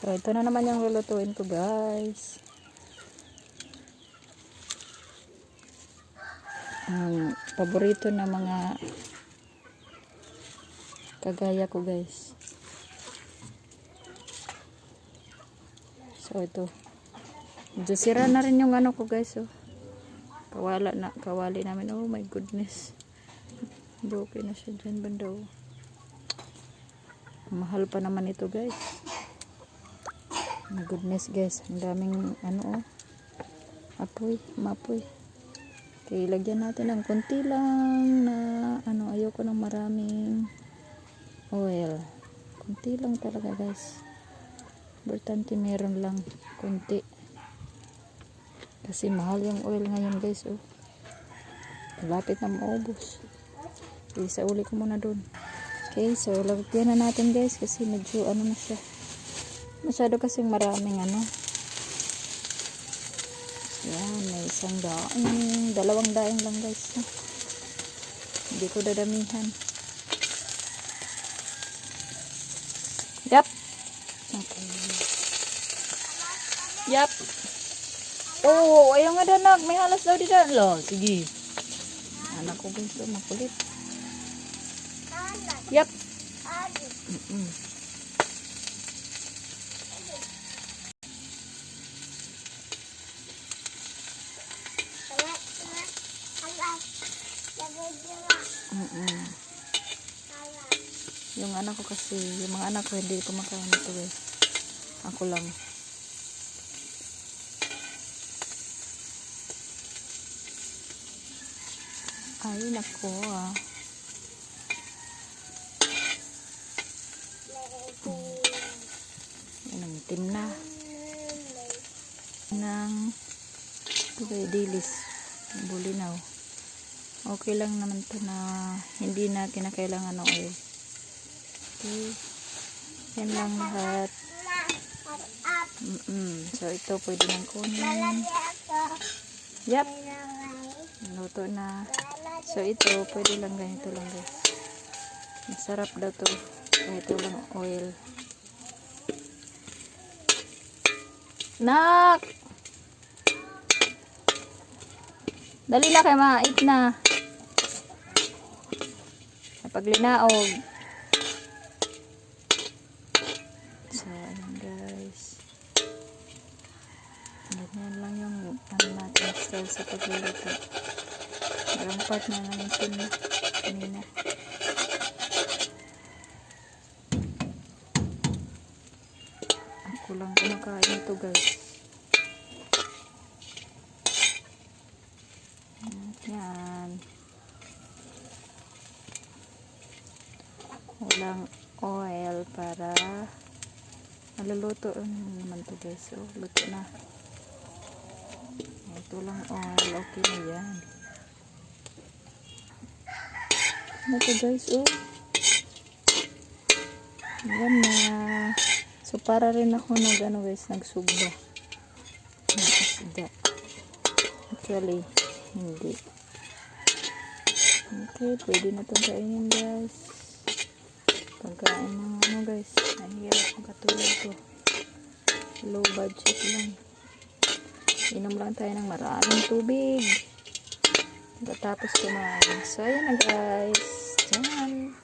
So, ito na naman yung lulutuin ko, guys. Ang paborito na mga kagaya ko, guys. So, ito. Medyo sira na rin yung ano ko, guys. Oh. Kawali namin. Oh my goodness. Broken na siya dyan, banda. Oh. Mahal pa naman ito, guys. My goodness, guys. Ang daming ano, oh. Mapoy. Okay, lagyan natin ng konti lang na ano, ayoko ng maraming oil. Konti lang talaga, guys. Importante meron lang konti. Kasi mahal yung oil ngayon, guys, oh. Malapit na maubos. Okay, sauli ko muna dun. Okay, so lagyan na natin, guys, kasi medyo ano na siya. Masyado kasing maraming ano. Yan, may isang daing. 2 daing lang, guys. No? Hindi ko dadamihan. Yap. Okay. Yap. Oh, ayaw nga danak. May halas daw dito. Lo, sige. Anak ko, guys, makulit. Yap. Yung anak ko kasi, yung mga anak ko hindi kumakain ito, guys. Ako lang. Ay, nako, ah. Yan ang itim na. Ng dilis. Bulinaw. Okay lang naman to na hindi na kinakailangan ng oil. Okay. Yan lang lahat. So, ito pwede nang kunin. Yep. Luto na. So, ito pwede lang ganito lang, guys. Masarap daw to. Ito lang oil. Nak! Dali na kay mait na. Paglinaog. So, ayan, guys. Ganyan lang yung ano natin style sa pagluluto. Marang part na lang yung kanina. Ako lang kumakain ito, guys. Yan. Walang oil para maluluto naman to, guys. So, luto na. Ito lang oil. Okay na yan. Ano to, guys? Oh. Yan na. So, para rin ako guys, nagsugba. Actually, hindi. Okay, pwede na itong kainin, guys. Pagkain ng ano, guys. Nahihirap ang katulad ko. Low budget lang. Inom lang tayo ng maraming tubig. Pagkatapos kumain. So, ayan na, guys. Diyan.